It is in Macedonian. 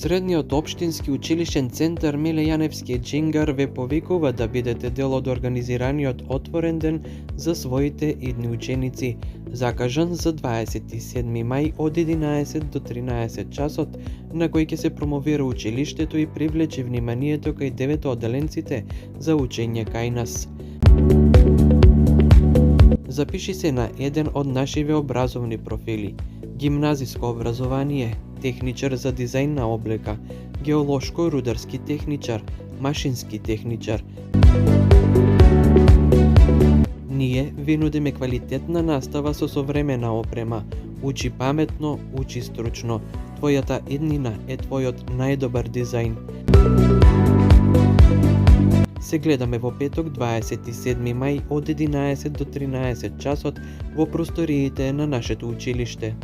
Средниот општински училишен центар Миле Јаневски Џингар ве повикува да бидете дел од организираниот отворен ден за своите идни ученици, закажан за 27 мај од 11 до 13 часот, на кој ќе се промовира училиштето и привлече вниманието кај деветоодделенците за учење кај нас. Запиши се на еден од нашиве образовни профили: гимназиско образование, техничар за дизајн на облека, геолошко-рударски техничар, машински техничар. Ние ви нудиме квалитетна настава со современа опрема. Учи паметно, учи стручно. Твојата иднина е твојот најдобар дизајн. Се гледаме во петок 27 мај од 11 до 13 часот во просториите на нашето училиште.